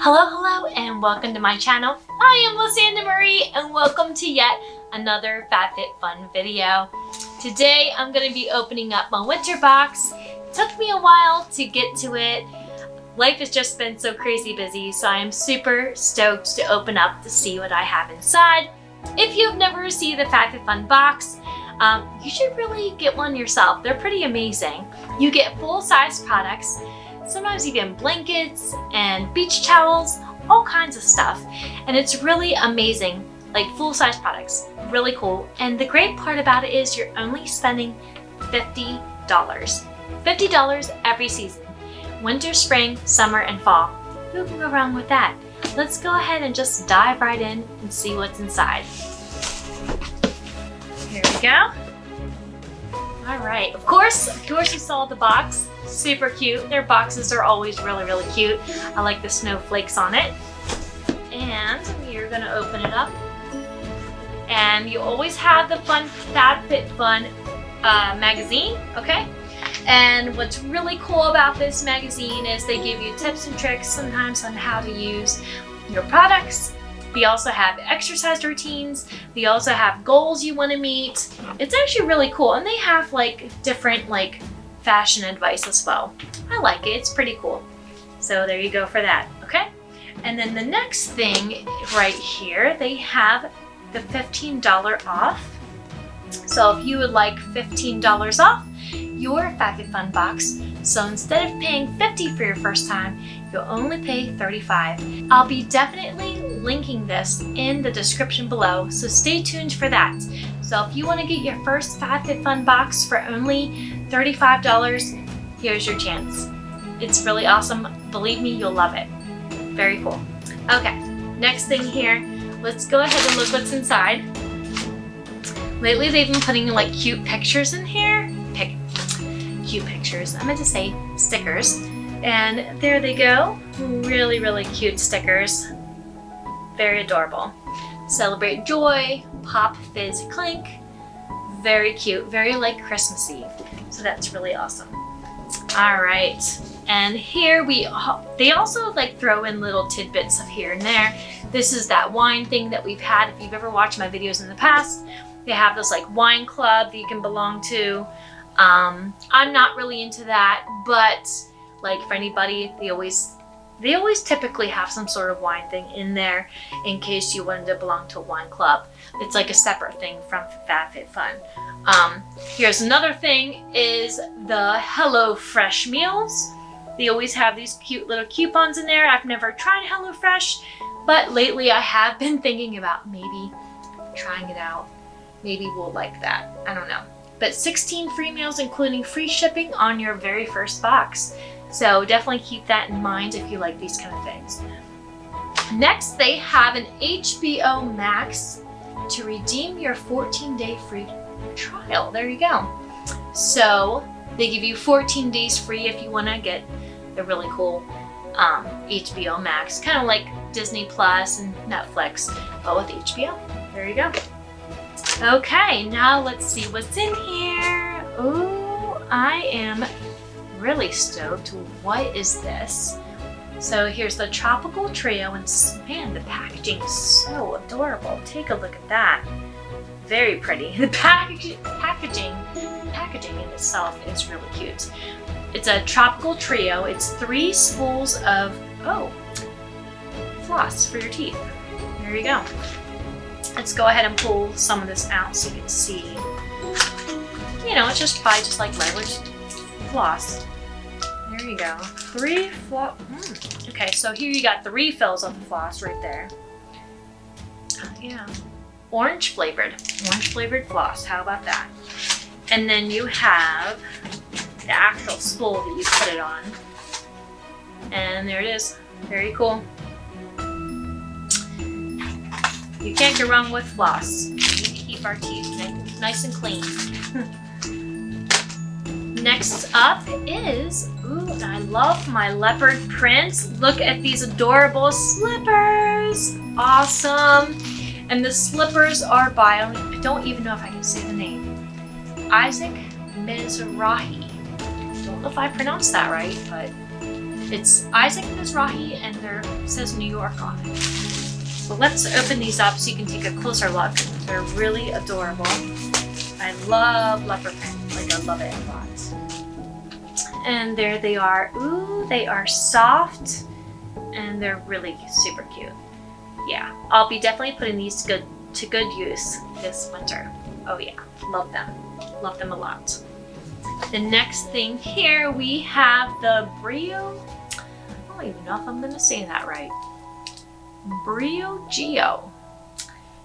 Hello, and welcome to my channel. I am Lysanda Marie, and welcome to yet another FabFitFun video. Today, I'm going to be opening up my winter box. It took me a while to get to it. Life has just been so crazy busy, so I am super stoked to open up to see what I have inside. If you've never received the FabFitFun box, you should really get one yourself. They're pretty amazing. You get full-size products, sometimes even blankets and beach towels, all kinds of stuff. And it's really amazing, like full-size products, really cool. And the great part about it is you're only spending $50. $50 every season. Winter, spring, summer, and fall. Who can go wrong with that? Let's go ahead and just dive right in and see what's inside. Here we go. All right, of course you saw the box. Super cute. Their boxes are always really cute. I like the snowflakes on it. And you're gonna open it up. And you always have the FabFitFun magazine, okay? And what's really cool about this magazine is they give you tips and tricks sometimes on how to use your products. They also have exercise routines. They also have goals you want to meet. It's actually really cool. And they have like different like fashion advice as well. I like it. It's pretty cool. So there you go for that. Okay. And then the next thing right here, they have the $15 off. So if you would like $15 off your FabFitFun box, so instead of paying $50 for your first time, you'll only pay $35. I'll be definitely linking this in the description below, so stay tuned for that. So if you want to get your first FabFitFun box for only $35, here's your chance. It's really awesome. Believe me, you'll love it. Very cool. Okay, next thing here, let's go ahead and look what's inside. Lately, they've been putting like cute pictures in here. Cute pictures. I meant to say stickers. And there they go. Really cute stickers. Very adorable. Celebrate joy, pop, fizz, clink. Very cute, very like Christmassy. So that's really awesome. All right, and here they also like throw in little tidbits of here and there. This is that wine thing that we've had. If you've ever watched my videos in the past, they have this like wine club that you can belong to. I'm not really into that, but like for anybody, they always typically have some sort of wine thing in there in case you wanted to belong to a wine club. It's like a separate thing from FabFitFun. Here's another thing is the HelloFresh meals. They always have these cute little coupons in there. I've never tried HelloFresh, but lately I have been thinking about maybe trying it out. Maybe we'll like that. I don't know. But 16 free meals including free shipping on your very first box. So definitely keep that in mind if you like these kind of things. Next, they have an HBO Max to redeem your 14-day free trial. There you go. So they give you 14 days free if you want to get the really cool HBO Max, kind of like Disney Plus and Netflix, but with HBO. There you go. Okay, now let's see what's in here. Oh, I am really stoked. What is this? So here's the tropical trio, and man, the packaging is so adorable. Take a look at that. Very pretty. The packaging in itself is really cute. It's a tropical trio. It's 3 spools of floss for your teeth. There you go. Let's go ahead and pull some of this out so you can see. You know, it's just like regular floss. There you go. 3 floss. Okay, so here you got the refills of the floss right there. Yeah. Orange flavored floss. How about that? And then you have the actual spool that you put it on. And there it is. Very cool. You can't go wrong with floss. We need to keep our teeth nice and clean. Next up is, I love my leopard prints. Look at these adorable slippers. Awesome. And the slippers are by, I don't even know if I can say the name, Isaac Mizrahi. Don't know if I pronounced that right, but It's Isaac Mizrahi and there says New York on it. So let's open these up so you can take a closer look. They're really adorable. I love leopard print, like I love it a lot. And there they are. Ooh, they are soft and they're really super cute. Yeah, I'll be definitely putting these to good use this winter. Oh yeah, love them. Love them a lot. The next thing here we have the Brio. I don't even know if I'm gonna say that right. Brio Geo.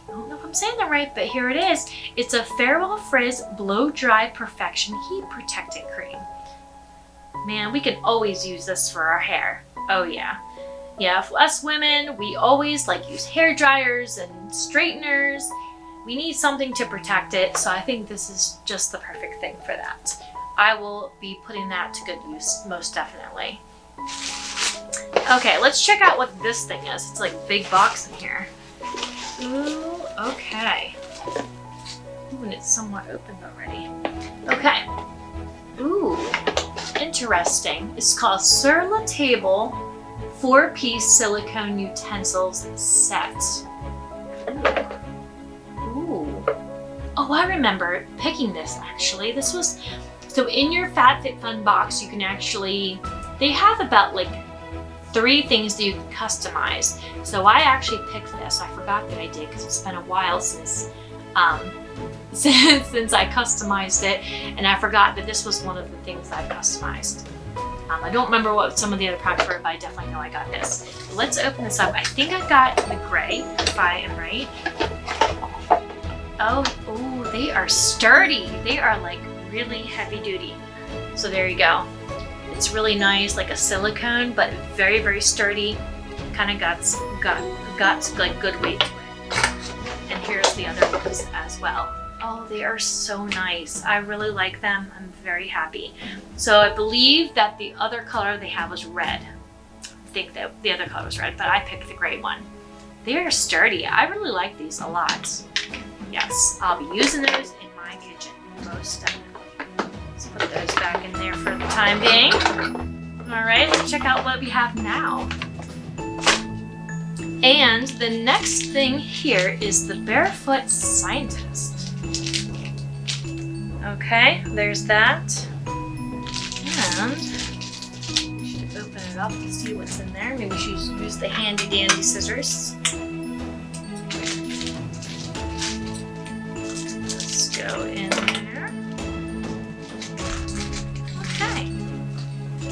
I don't know if I'm saying that right, but here it is. It's a Farewell Frizz Blow Dry Perfection Heat Protectant Cream. Man, we can always use this for our hair. Oh yeah. Yeah, for us women, we always use hair dryers and straighteners. We need something to protect it, so I think this is just the perfect thing for that. I will be putting that to good use, most definitely. Okay, let's check out what this thing is. It's like a big box in here. Ooh, okay. Ooh, and it's somewhat opened already. Okay. Ooh, interesting. It's called Sur La Table 4-piece silicone utensils set. Ooh. Oh, I remember picking this actually. This was, so in your FabFitFun box, you can actually, they have about 3 things that you can customize. So I actually picked this. I forgot that I did because it's been a while since since I customized it, and I forgot that this was one of the things I customized. I don't remember what some of the other products were, but I definitely know I got this. Let's open this up. I think I got the gray, if I am right. Oh, they are sturdy. They are really heavy duty. So there you go. It's really nice, like a silicone, but very, very sturdy. Kind of got good weight to it. And here's the other ones as well. Oh, they are so nice. I really like them. I'm very happy. So I believe that the other color they have was red. I think that the other color was red, but I picked the gray one. They are sturdy. I really like these a lot. Yes, I'll be using those in my kitchen, most definitely. Let's put those back in there for the time being. All right, let's check out what we have now. And the next thing here is the Barefoot Scientist. Okay, there's that. And we should open it up to see what's in there. Maybe we should use the handy dandy scissors. Let's go in there. Okay.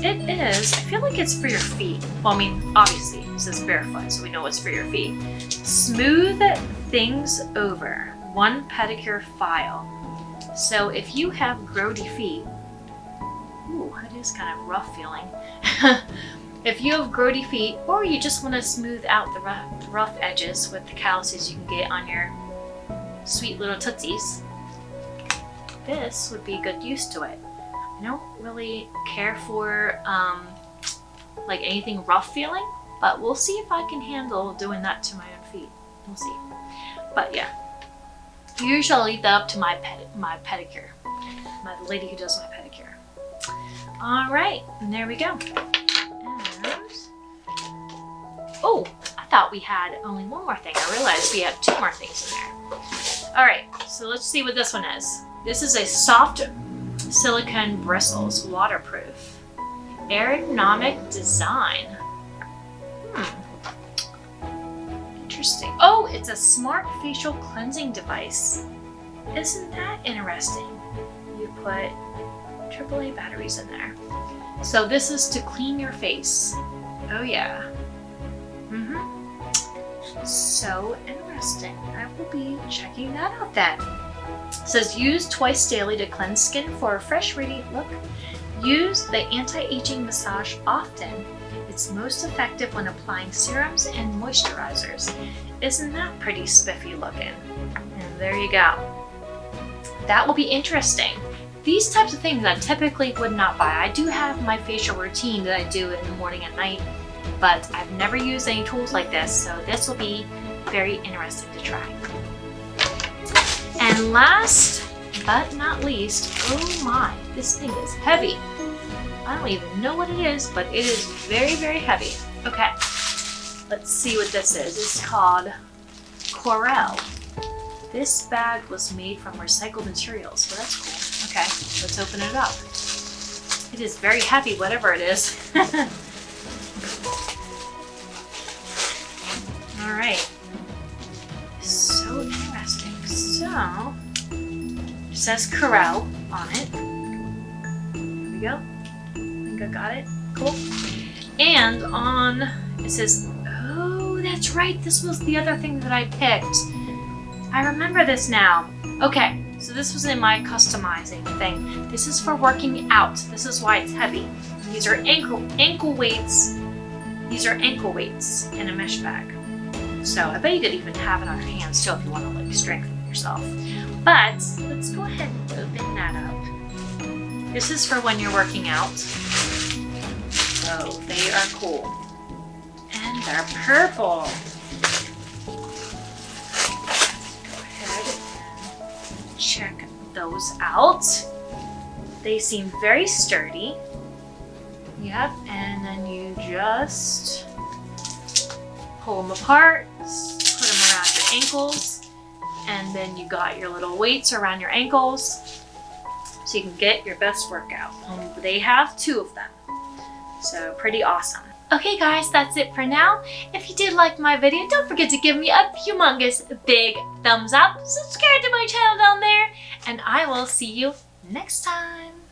It is, I feel like it's for your feet. Well, I mean, obviously it says barefoot, so we know it's for your feet. Smooth things over. 1 pedicure file. So if you have grody feet, ooh, it is kind of rough feeling. If you have grody feet, or you just want to smooth out the rough edges with the calluses you can get on your sweet little tootsies, this would be good use to it. I don't really care for anything rough feeling, but we'll see if I can handle doing that to my own feet. We'll see. But yeah. Usually I'll leave that up to my pedicure, the lady who does my pedicure. All right, and there we go. And, oh, I thought we had only one more thing. I realized we have 2 more things in there. All right, so let's see what this one is. This is a soft silicone bristles, waterproof, ergonomic design. Interesting. Oh, it's a smart facial cleansing device. Isn't that interesting? You put AAA batteries in there. So this is to clean your face. Oh yeah. So interesting. I will be checking that out then. It says use twice daily to cleanse skin for a fresh, radiant look. Use the anti-aging massage often. It's most effective when applying serums and moisturizers. Isn't that pretty spiffy looking? And there you go. That will be interesting. These types of things I typically would not buy. I do have my facial routine that I do in the morning and night, but I've never used any tools like this, so this will be very interesting to try. And last but not least, oh my, this thing is heavy. I don't even know what it is, but it is very, very heavy. Okay, let's see what this is. It's called Corel. This bag was made from recycled materials, so that's cool. Okay, let's open it up. It is very heavy, whatever it is. All right. So interesting. So, it says Corel on it. There we go. I think I got it. Cool. And on, it says, oh, that's right. This was the other thing that I picked. I remember this now. Okay, so this was in my customizing thing. This is for working out. This is why it's heavy. These are ankle weights. These are ankle weights in a mesh bag. So I bet you could even have it on your hands too if you want to like strengthen yourself. But let's go ahead and open that up. This is for when you're working out. Oh, they are cool. And they're purple. Go ahead and check those out. They seem very sturdy. Yep, and then you just pull them apart, put them around your ankles, and then you got your little weights around your ankles so you can get your best workout. They have 2 of them, so pretty awesome. Okay guys, that's it for now. If you did like my video, don't forget to give me a humongous big thumbs up, subscribe to my channel down there, and I will see you next time.